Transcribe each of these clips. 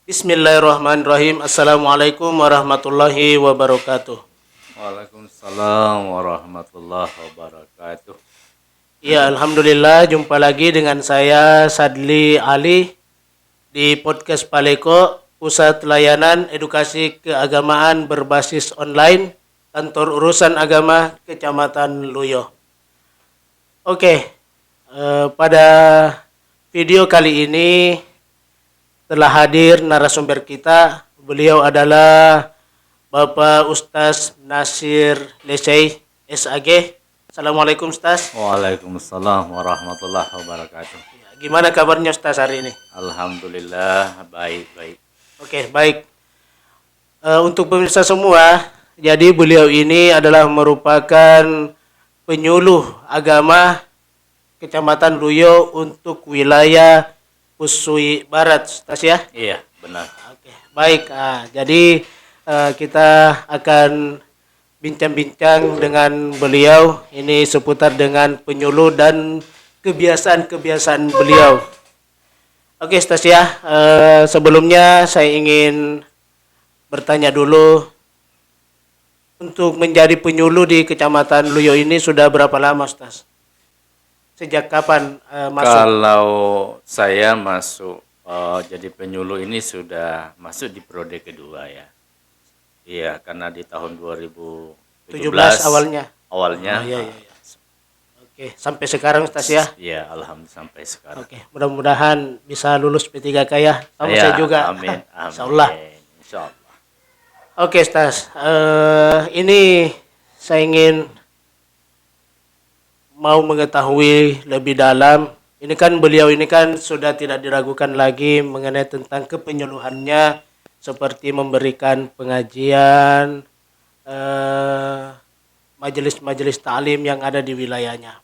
Bismillahirrahmanirrahim. Assalamualaikum warahmatullahi wabarakatuh. Waalaikumsalam warahmatullahi wabarakatuh. Ya, alhamdulillah jumpa lagi dengan saya Sadli Ali di podcast Paleko, Pusat Layanan Edukasi Keagamaan Berbasis Online, Kantor Urusan Agama Kecamatan Luyo. Oke, pada video kali ini telah hadir narasumber kita. Beliau adalah Bapak Ustaz Nasir Lesei SAG. Assalamualaikum Ustaz. Waalaikumsalam warahmatullahi wabarakatuh. Gimana kabarnya Ustaz hari ini? Alhamdulillah baik. Oke, baik. Untuk pemirsa semua, jadi beliau ini adalah merupakan penyuluh agama Kecamatan Luyo untuk wilayah Usui Barat, Ustaz ya? Iya, benar. Oke, baik. Jadi kita akan bincang-bincang dengan beliau ini seputar dengan penyuluh dan kebiasaan-kebiasaan beliau. Oke, Ustaz ya. Sebelumnya saya ingin bertanya dulu, untuk menjadi penyuluh di Kecamatan Luyo ini sudah berapa lama, Ustaz? Sejak kapan masuk? Kalau saya masuk jadi penyuluh ini sudah masuk di periode kedua ya. Iya, karena di tahun 2017 awalnya. Awalnya. Iya. Oke, sampai sekarang Ustaz ya. Iya, alhamdulillah sampai sekarang. Oke, mudah-mudahan bisa lulus P3K ya. Sama Ya, saya juga. Amin. Insyaallah. Insyaallah. Oke, Ustaz. Ini saya ingin mau mengetahui lebih dalam. Ini kan beliau ini kan sudah tidak diragukan lagi mengenai tentang kepenyuluhannya, seperti memberikan pengajian, majelis-majelis ta'lim yang ada di wilayahnya.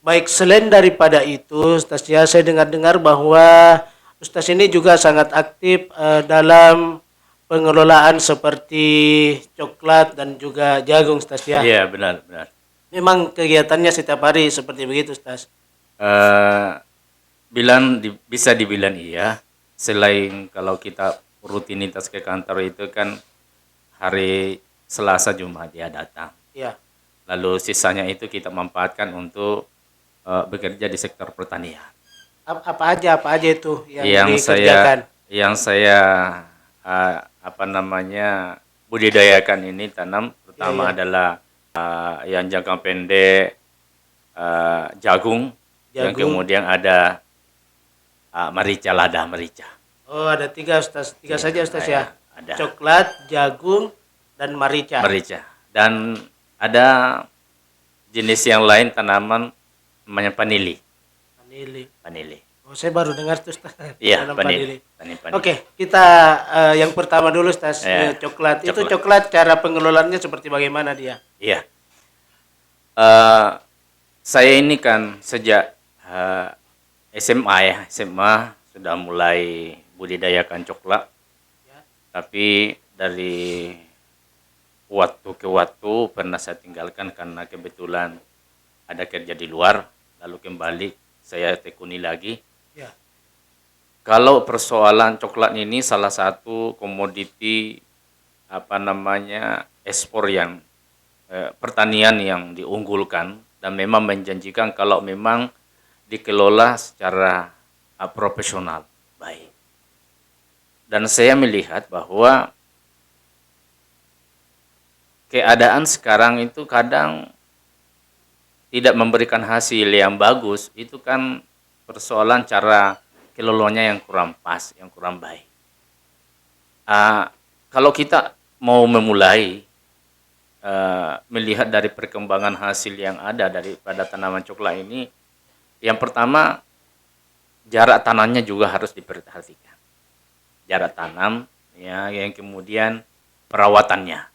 Baik, selain daripada itu, Ustaz ya, saya dengar-dengar bahwa Ustaz ini juga sangat aktif dalam pengelolaan seperti coklat dan juga jagung, Ustaz ya. Iya, benar. Memang kegiatannya setiap hari seperti begitu, Ustaz? Bisa dibilang iya. Selain kalau kita rutinitas ke kantor itu kan hari Selasa Jumat dia datang. Iya. Lalu sisanya itu kita manfaatkan untuk bekerja di sektor pertanian. Apa aja itu yang dikerjakan? Yang saya budidayakan ini tanam pertama adalah yang jangka pendek jagung. Yang kemudian ada lada merica. Oh, ada tiga, Ustaz. Tiga saja, Ustaz ya. Ada. Coklat, jagung, dan merica. Dan ada jenis yang lain tanaman namanya panili. Oh, saya baru dengar tuh, Ustaz. Iya, panili. Panili. Oke, kita yang pertama dulu, Ustaz. Coklat. Itu coklat cara pengelolaannya seperti bagaimana dia? Iya. Saya ini kan sejak SMA sudah mulai budidayakan coklat. Ya. Tapi dari waktu ke waktu pernah saya tinggalkan karena kebetulan ada kerja di luar, lalu kembali saya tekuni lagi. Ya. Kalau persoalan coklat ini salah satu komoditi ekspor yang pertanian yang diunggulkan dan memang menjanjikan kalau memang dikelola secara profesional baik. Dan saya melihat bahwa keadaan sekarang itu kadang tidak memberikan hasil yang bagus, itu kan persoalan cara kelolanya yang kurang pas, yang kurang baik. Kalau kita mau memulai melihat dari perkembangan hasil yang ada daripada tanaman coklat ini, yang pertama jarak tanamnya juga harus diperhatikan. Jarak tanam, ya, yang kemudian perawatannya.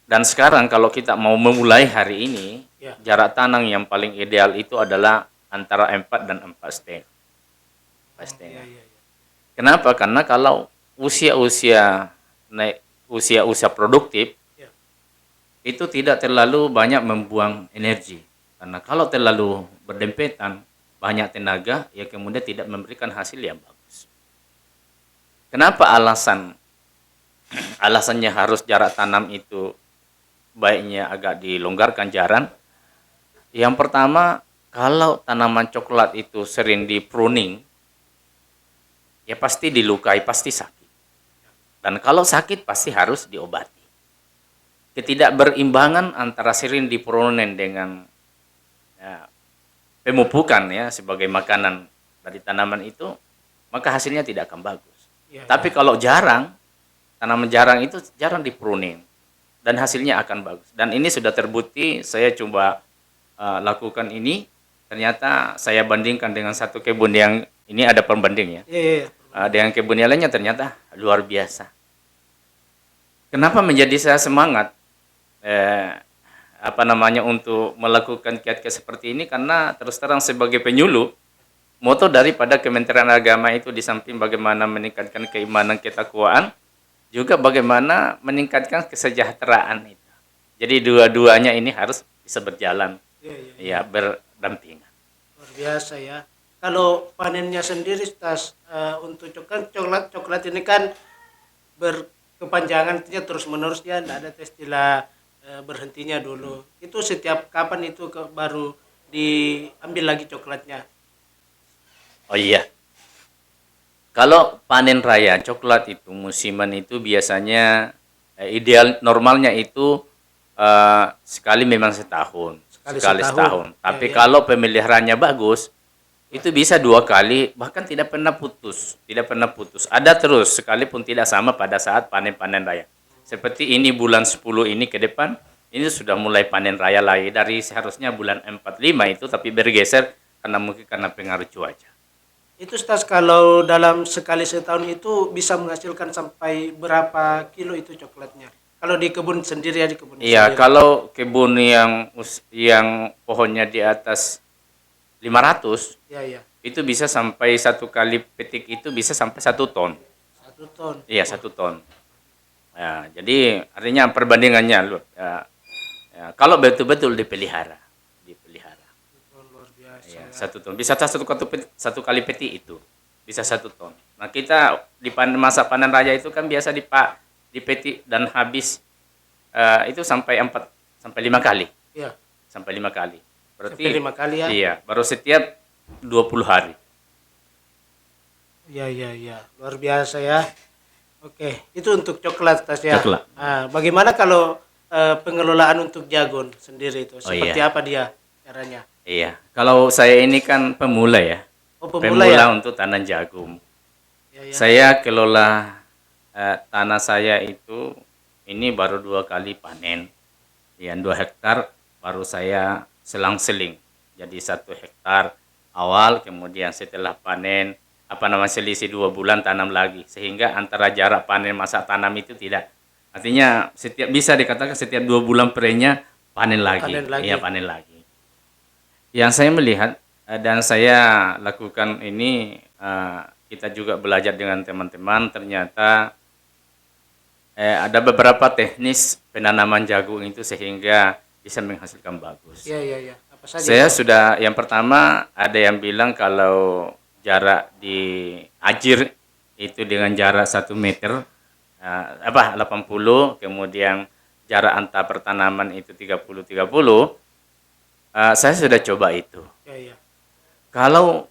Dan sekarang kalau kita mau memulai hari ini, jarak tanam yang paling ideal itu adalah antara 4 dan 4,5. Kenapa? Karena kalau usia produktif, itu tidak terlalu banyak membuang energi. Karena kalau terlalu berdempetan, banyak tenaga, ya kemudian tidak memberikan hasil yang bagus. Kenapa alasannya harus jarak tanam itu baiknya agak dilonggarkan jaran? Yang pertama, kalau tanaman coklat itu sering di pruning, ya pasti dilukai, pasti sakit. Dan kalau sakit pasti harus diobati. Ketidakberimbangan antara sering di pruning dengan ya, pemupukan ya sebagai makanan dari tanaman itu, maka hasilnya tidak akan bagus. Ya, Tapi kalau jarang, tanaman jarang itu jarang di pruning dan hasilnya akan bagus. Dan ini sudah terbukti, saya coba lakukan ini, ternyata saya bandingkan dengan satu kebun yang ini ada pembanding ya. iya. Dengan kebun yang lainnya ternyata luar biasa. Kenapa menjadi saya semangat untuk melakukan kiat-kiat seperti ini? Karena terus terang sebagai penyuluh, moto daripada Kementerian Agama itu di samping bagaimana meningkatkan keimanan ketakwaan, juga bagaimana meningkatkan kesejahteraan itu. Jadi dua-duanya ini harus bisa berjalan, ya berdampingan. Luar biasa ya. Kalau panennya sendiri, Ustaz, untuk coklat ini kan berkepanjangan, artinya terus menerus ya, tidak ada istilah berhentinya dulu. Itu setiap kapan itu baru diambil lagi coklatnya? Oh iya, kalau panen raya coklat itu musiman itu biasanya ideal normalnya itu sekali memang setahun, sekali setahun. Tapi kalau pemeliharaannya bagus, itu bisa 2 kali, bahkan tidak pernah putus, Ada terus sekalipun tidak sama pada saat panen-panen raya. Seperti ini bulan 10 ini ke depan, ini sudah mulai panen raya lagi dari seharusnya bulan 4-5 itu, tapi bergeser karena pengaruh cuaca. Itu Ustaz, kalau dalam sekali setahun itu bisa menghasilkan sampai berapa kilo itu coklatnya? Kalau di kebun sendiri ya, di kebun Iya, sendiri. kalau kebun yang pohonnya di atas 500, Iya. itu bisa sampai 1 kali petik itu bisa sampai 1 ton. 1 ton. Iya, 1 ton. Ya, jadi artinya perbandingannya kalau betul-betul dipelihara. Luar biasa Ya, ya. 1 ton. Bisa 1 kali petik itu. Bisa 1 ton. Nah, kita di masa panen raya itu kan biasa dipetik dan habis itu sampai 5 kali. Iya. Sampai 5 kali. Berarti Sampai 5 kali ya. Iya, baru setiap 20 hari. Iya. Luar biasa ya. Oke, itu untuk coklat, Tas ya. Coklat. Bagaimana kalau pengelolaan untuk jagung sendiri itu? Seperti iya. apa dia caranya? Iya, kalau saya ini kan pemula ya. Oh, pemula ya? Untuk tanam jagung. Iya. Saya kelola tanah saya itu ini baru 2 kali panen. Yang 2 hektar baru saya selang-seling. Jadi 1 hektar awal, kemudian setelah panen selisih 2 bulan tanam lagi, sehingga antara jarak panen masa tanam itu tidak. Artinya bisa dikatakan setiap 2 bulan perenya panen lagi. Iya, panen lagi. Yang saya melihat dan saya lakukan ini, kita juga belajar dengan teman-teman, ternyata ada beberapa teknis penanaman jagung itu sehingga bisa menghasilkan bagus. Iya. Apa saja? Saya sudah, yang pertama ada yang bilang kalau jarak di ajir itu dengan jarak 1 meter 80, kemudian jarak antar pertanaman itu 30. Saya sudah coba itu. Iya. Kalau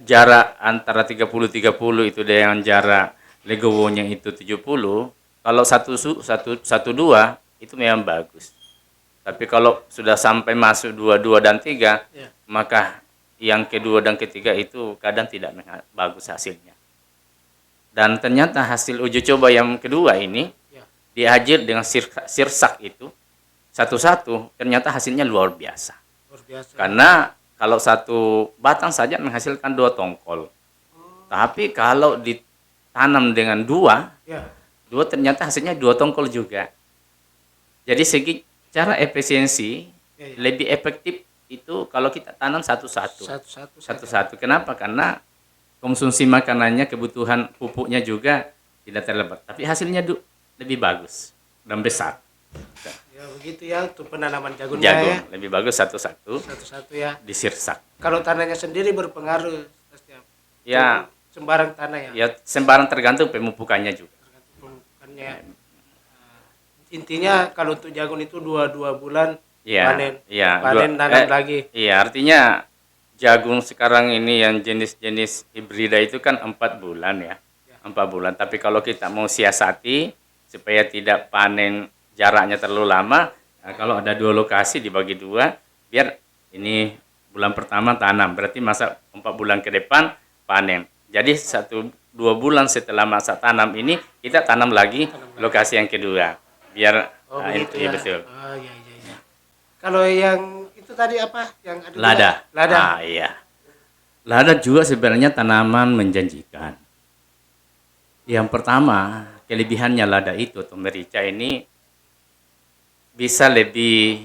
jarak antara 30 itu dengan jarak legowonya itu 70, kalau 1-2 itu memang bagus. Tapi kalau sudah sampai masuk 2 dan 3, maka yang kedua dan ketiga itu kadang tidak bagus hasilnya. Dan ternyata hasil uji coba yang kedua ini diajir dengan sirsak itu satu-satu, ternyata hasilnya luar biasa. Karena kalau 1 batang saja menghasilkan 2 tongkol. Tapi kalau ditanam dengan 2 ternyata hasilnya 2 tongkol juga. Jadi segi cara efisiensi lebih efektif itu kalau kita tanam satu-satu. Kenapa? Karena konsumsi makanannya, kebutuhan pupuknya juga tidak terlambat. Tapi hasilnya lebih bagus dan besar. Ya begitu ya, untuk penanaman jagungnya ya. Lebih bagus satu-satu ya. disirsak. Kalau tanahnya sendiri berpengaruh. Ya, sembarang tanah ya. Ya sembarang tergantung pemupukannya juga. Tergantung pemupukannya. Intinya kalau untuk jagung itu dua bulan Iya, panen, iya, panen nanam lagi. Iya, artinya jagung sekarang ini yang jenis-jenis hibrida itu kan 4 bulan ya, 4 bulan. Tapi kalau kita mau siasati supaya tidak panen jaraknya terlalu lama, nah, kalau ada 2 lokasi dibagi 2, biar ini bulan pertama tanam, berarti masa 4 bulan ke depan panen. Jadi 1-2 bulan setelah masa tanam ini kita tanam lagi lokasi yang kedua, biar Begitu iya ya. betul. Oh iya. Kalau yang itu tadi apa? Yang ada Lada. Lada. Iya. Lada juga sebenarnya tanaman menjanjikan. Yang pertama, kelebihannya lada itu atau merica ini bisa lebih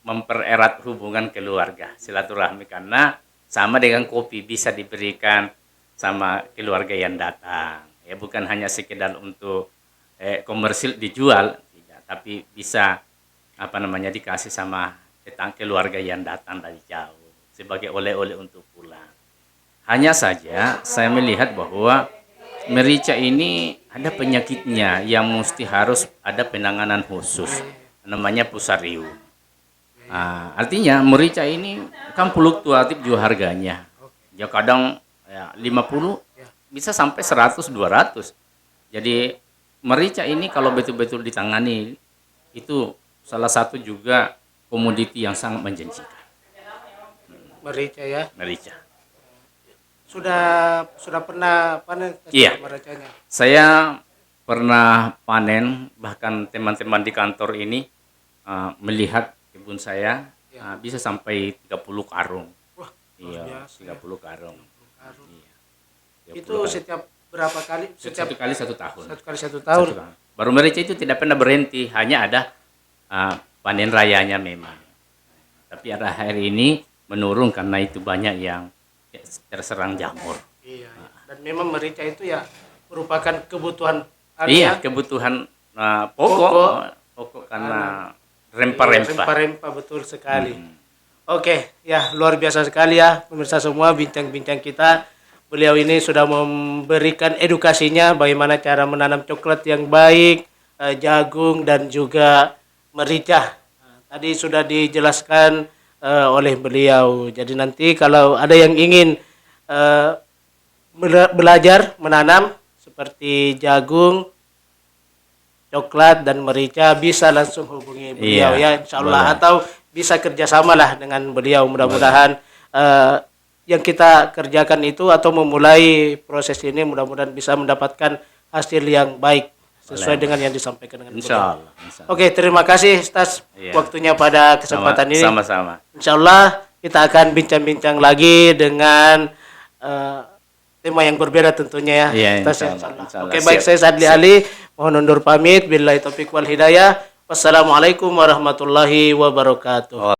mempererat hubungan keluarga, silaturahmi, karena sama dengan kopi bisa diberikan sama keluarga yang datang. Ya bukan hanya sekedar untuk komersil dijual, tidak, tapi bisa dikasih sama keluarga yang datang dari jauh sebagai oleh-oleh untuk pulang. Hanya saja saya melihat bahwa merica ini ada penyakitnya yang mesti harus ada penanganan khusus, namanya fusarium. Artinya merica ini kan fluktuatif juga harganya. Ya kadang 50 bisa sampai 100 200. Jadi merica ini kalau betul-betul ditangani itu salah satu juga komoditi yang sangat menjanjikan. Merica ya. Merica. Sudah pernah panen Iya. mericanya? Saya pernah panen, bahkan teman-teman di kantor ini melihat kebun saya bisa sampai 30 karung. Wah, Iya, biasa 30 karung. Iya. 30 Itu karung. setiap berapa kali? Satu kali 1 tahun. Satu kali 1 tahun. Baru merica itu tidak pernah berhenti, hanya ada panen rayanya memang. Tapi hari ini menurun karena itu banyak yang terserang jamur. Iya. Dan memang merica itu ya merupakan kebutuhan Iya, kebutuhan pokok karena rempah-rempah. Rempah-rempah betul sekali. Oke, ya luar biasa sekali ya pemirsa semua, bincang-bincang kita. Beliau ini sudah memberikan edukasinya bagaimana cara menanam coklat yang baik, jagung dan juga merica. Tadi sudah dijelaskan oleh beliau. Jadi nanti kalau ada yang ingin belajar menanam seperti jagung, coklat dan merica, bisa langsung hubungi beliau ya, insya Allah, atau bisa kerjasama lah dengan beliau. Mudah-mudahan yang kita kerjakan itu atau memulai proses ini mudah-mudahan bisa mendapatkan hasil yang baik sesuai dengan yang disampaikan dengan beliau. Insya Allah. Oke, terima kasih Ustaz waktunya pada kesempatan ini. Sama-sama. Insya Allah kita akan bincang-bincang lagi dengan tema yang berbeda tentunya ya. Iya, Ustaz, insya Allah. Oke, baik, saya Sadli Ali mohon undur pamit. Billahi taufiq wal hidayah. Wassalamualaikum warahmatullahi wabarakatuh.